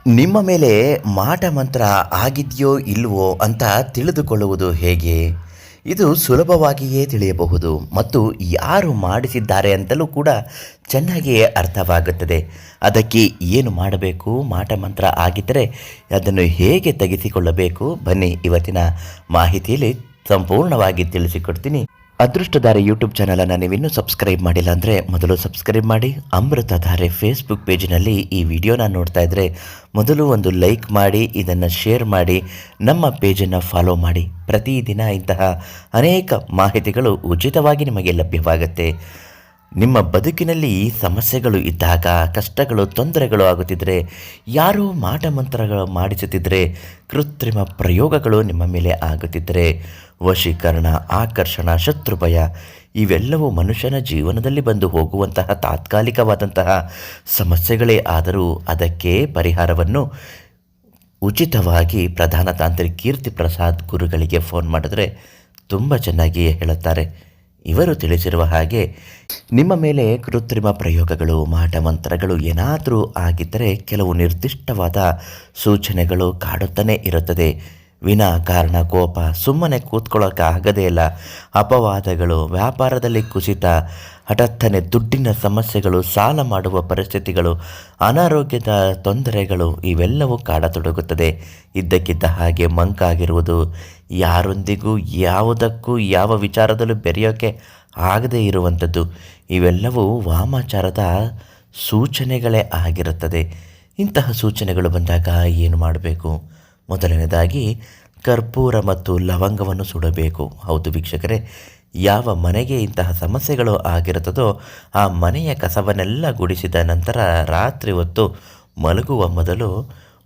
ನಿಮ್ಮ ಮೇಲೆ ಮಾಟಮಂತ್ರ ಆಗಿದೆಯೋ ಇಲ್ವೋ ಅಂತ ತಿಳಿದುಕೊಳ್ಳುವುದು ಹೇಗೆ? ಇದು ಸುಲಭವಾಗಿಯೇ ತಿಳಿಯಬಹುದು ಮತ್ತು ಯಾರು ಮಾಡಿಸಿದ್ದಾರೆ ಅಂತಲೂ ಕೂಡ ಚೆನ್ನಾಗಿಯೇ ಅರ್ಥವಾಗುತ್ತದೆ. ಅದಕ್ಕೆ ಏನು ಮಾಡಬೇಕು? ಮಾಟಮಂತ್ರ ಆಗಿದ್ದರೆ ಅದನ್ನು ಹೇಗೆ ತೆಗೆಸಿಕೊಳ್ಳಬೇಕು? ಬನ್ನಿ ಇವತ್ತಿನ ಮಾಹಿತಿಯಲ್ಲಿ ಸಂಪೂರ್ಣವಾಗಿ ತಿಳಿಸಿಕೊಡ್ತೀನಿ. ಅದೃಷ್ಟಧಾರೆ ಯೂಟ್ಯೂಬ್ ಚಾನಲನ್ನು ನೀವಿನ್ನೂ ಸಬ್ಸ್ಕ್ರೈಬ್ ಮಾಡಿಲ್ಲ ಅಂದರೆ ಮೊದಲು ಸಬ್ಸ್ಕ್ರೈಬ್ ಮಾಡಿ. ಅಮೃತಧಾರೆ ಫೇಸ್ಬುಕ್ ಪೇಜಿನಲ್ಲಿ ಈ ವಿಡಿಯೋನ ನೋಡ್ತಾ ಇದ್ದರೆ ಮೊದಲು ಒಂದು ಲೈಕ್ ಮಾಡಿ, ಇದನ್ನು ಶೇರ್ ಮಾಡಿ, ನಮ್ಮ ಪೇಜನ್ನು ಫಾಲೋ ಮಾಡಿ. ಪ್ರತಿದಿನ ಇಂತಹ ಅನೇಕ ಮಾಹಿತಿಗಳು ಉಚಿತವಾಗಿ ನಿಮಗೆ ಲಭ್ಯವಾಗುತ್ತೆ. ನಿಮ್ಮ ಬದುಕಿನಲ್ಲಿ ಸಮಸ್ಯೆಗಳು ಇದ್ದಾಗ, ಕಷ್ಟಗಳು, ತೊಂದರೆಗಳು ಆಗುತ್ತಿದ್ದರೆ, ಯಾರೋ ಮಾಟಮಂತ್ರಗಳು ಮಾಡಿಸುತ್ತಿದ್ದರೆ, ಕೃತ್ರಿಮ ಪ್ರಯೋಗಗಳು ನಿಮ್ಮ ಮೇಲೆ ಆಗುತ್ತಿದ್ದರೆ, ವಶೀಕರಣ, ಆಕರ್ಷಣ, ಶತ್ರುಭಯ ಇವೆಲ್ಲವೂ ಮನುಷ್ಯನ ಜೀವನದಲ್ಲಿ ಬಂದು ಹೋಗುವಂತಹ ತಾತ್ಕಾಲಿಕವಾದಂತಹ ಸಮಸ್ಯೆಗಳೇ ಆದರೂ ಅದಕ್ಕೆ ಪರಿಹಾರವನ್ನು ಉಚಿತವಾಗಿ ಪ್ರಧಾನ ತಾಂತ್ರಿಕ ಕೀರ್ತಿ ಪ್ರಸಾದ್ ಗುರುಗಳಿಗೆ ಫೋನ್ ಮಾಡಿದ್ರೆ ತುಂಬ ಚೆನ್ನಾಗಿ ಹೇಳುತ್ತಾರೆ. ಇವರು ತಿಳಿಸಿರುವ ಹಾಗೆ ನಿಮ್ಮ ಮೇಲೆ ಕೃತ್ರಿಮ ಪ್ರಯೋಗಗಳು, ಮಾಟಮಂತ್ರಗಳು ಏನಾದರೂ ಆಗಿದ್ದರೆ ಕೆಲವು ನಿರ್ದಿಷ್ಟವಾದ ಸೂಚನೆಗಳು ಕಾಡುತ್ತಲೇ ಇರುತ್ತದೆ. ವಿನಾಕಾರಣ ಕೋಪ, ಸುಮ್ಮನೆ ಕೂತ್ಕೊಳ್ಳೋಕ್ಕಾಗದೇ ಇಲ್ಲ, ಅಪವಾದಗಳು, ವ್ಯಾಪಾರದಲ್ಲಿ ಕುಸಿತ, ಹಠಾತ್ತನೆ ದುಡ್ಡಿನ ಸಮಸ್ಯೆಗಳು, ಸಾಲ ಮಾಡುವ ಪರಿಸ್ಥಿತಿಗಳು, ಅನಾರೋಗ್ಯದ ತೊಂದರೆಗಳು ಇವೆಲ್ಲವೂ ಕಾಡತೊಡಗುತ್ತದೆ. ಇದ್ದಕ್ಕಿದ್ದ ಹಾಗೆ ಮಂಕಾಗಿರುವುದು, ಯಾರೊಂದಿಗೂ ಯಾವುದಕ್ಕೂ ಯಾವ ವಿಚಾರದಲ್ಲೂ ಬೆರೆಯೋಕ್ಕೆ ಆಗದೇ ಇರುವಂಥದ್ದು ಇವೆಲ್ಲವೂ ವಾಮಾಚಾರದ ಸೂಚನೆಗಳೇ ಆಗಿರುತ್ತದೆ. ಇಂತಹ ಸೂಚನೆಗಳು ಬಂದಾಗ ಏನು ಮಾಡಬೇಕು? ಮೊದಲನೇದಾಗಿ ಕರ್ಪೂರ ಮತ್ತು ಲವಂಗವನ್ನು ಸುಡಬೇಕು. ಹೌದು ವೀಕ್ಷಕರೇ, ಯಾವ ಮನೆಗೆ ಇಂತಹ ಸಮಸ್ಯೆಗಳು ಆಗಿರುತ್ತದೋ ಆ ಮನೆಯ ಕಸವನ್ನೆಲ್ಲ ಗುಡಿಸಿದ ನಂತರ ರಾತ್ರಿ ಹೊತ್ತು ಮಲಗುವ ಮೊದಲು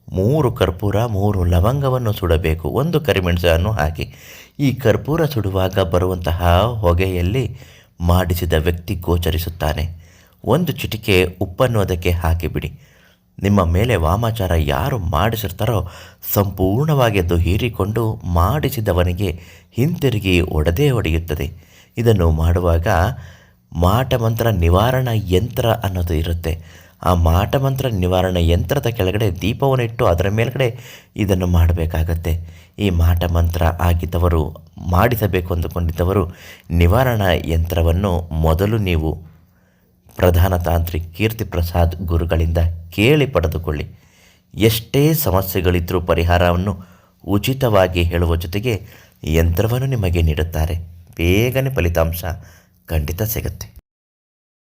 3 ಕರ್ಪೂರ 3 ಲವಂಗವನ್ನು ಸುಡಬೇಕು. 1 ಕರಿಮೆಣಸನ್ನು ಹಾಕಿ. ಈ ಕರ್ಪೂರ ಸುಡುವಾಗ ಬರುವಂತಹ ಹೊಗೆಯಲ್ಲಿ ಮಾಡಿಸಿದ ವ್ಯಕ್ತಿ ಗೋಚರಿಸುತ್ತಾನೆ. 1 ಚಿಟಿಕೆ ಉಪ್ಪನ್ನು ಅದಕ್ಕೆ ಹಾಕಿಬಿಡಿ. ನಿಮ್ಮ ಮೇಲೆ ವಾಮಾಚಾರ ಯಾರು ಮಾಡಿಸಿರ್ತಾರೋ ಸಂಪೂರ್ಣವಾಗಿ ಅದು ಹೀರಿಕೊಂಡು ಮಾಡಿಸಿದವನಿಗೆ ಹಿಂತಿರುಗಿ ಹೊಡೆಯುತ್ತದೆ. ಇದನ್ನು ಮಾಡುವಾಗ ಮಾಟಮಂತ್ರ ನಿವಾರಣಾ ಯಂತ್ರ ಅನ್ನೋದು ಇರುತ್ತೆ. ಆ ಮಾಟಮಂತ್ರ ನಿವಾರಣಾ ಯಂತ್ರದ ಕೆಳಗಡೆ ದೀಪವನ್ನು ಇಟ್ಟು ಅದರ ಮೇಲ್ಗಡೆ ಇದನ್ನು ಮಾಡಬೇಕಾಗತ್ತೆ. ಈ ಮಾಟಮಂತ್ರ ಆಗಿದ್ದವರು, ಮಾಡಿಸಬೇಕು ಅಂದುಕೊಂಡಿದ್ದವರು ನಿವಾರಣಾ ಯಂತ್ರವನ್ನು ಮೊದಲು ನೀವು ಪ್ರಧಾನ ತಾಂತ್ರಿಕ ಕೀರ್ತಿ ಪ್ರಸಾದ್ ಗುರುಗಳಿಂದ ಕೇಳಿ ಪಡೆದುಕೊಳ್ಳಿ. ಎಷ್ಟೇ ಸಮಸ್ಯೆಗಳಿದ್ದರೂ ಪರಿಹಾರವನ್ನು ಉಚಿತವಾಗಿ ಹೇಳುವ ಜೊತೆಗೆ ಯಂತ್ರವನ್ನು ನಿಮಗೆ ನೀಡುತ್ತಾರೆ. ಬೇಗನೆ ಫಲಿತಾಂಶ ಖಂಡಿತ ಸಿಗುತ್ತೆ.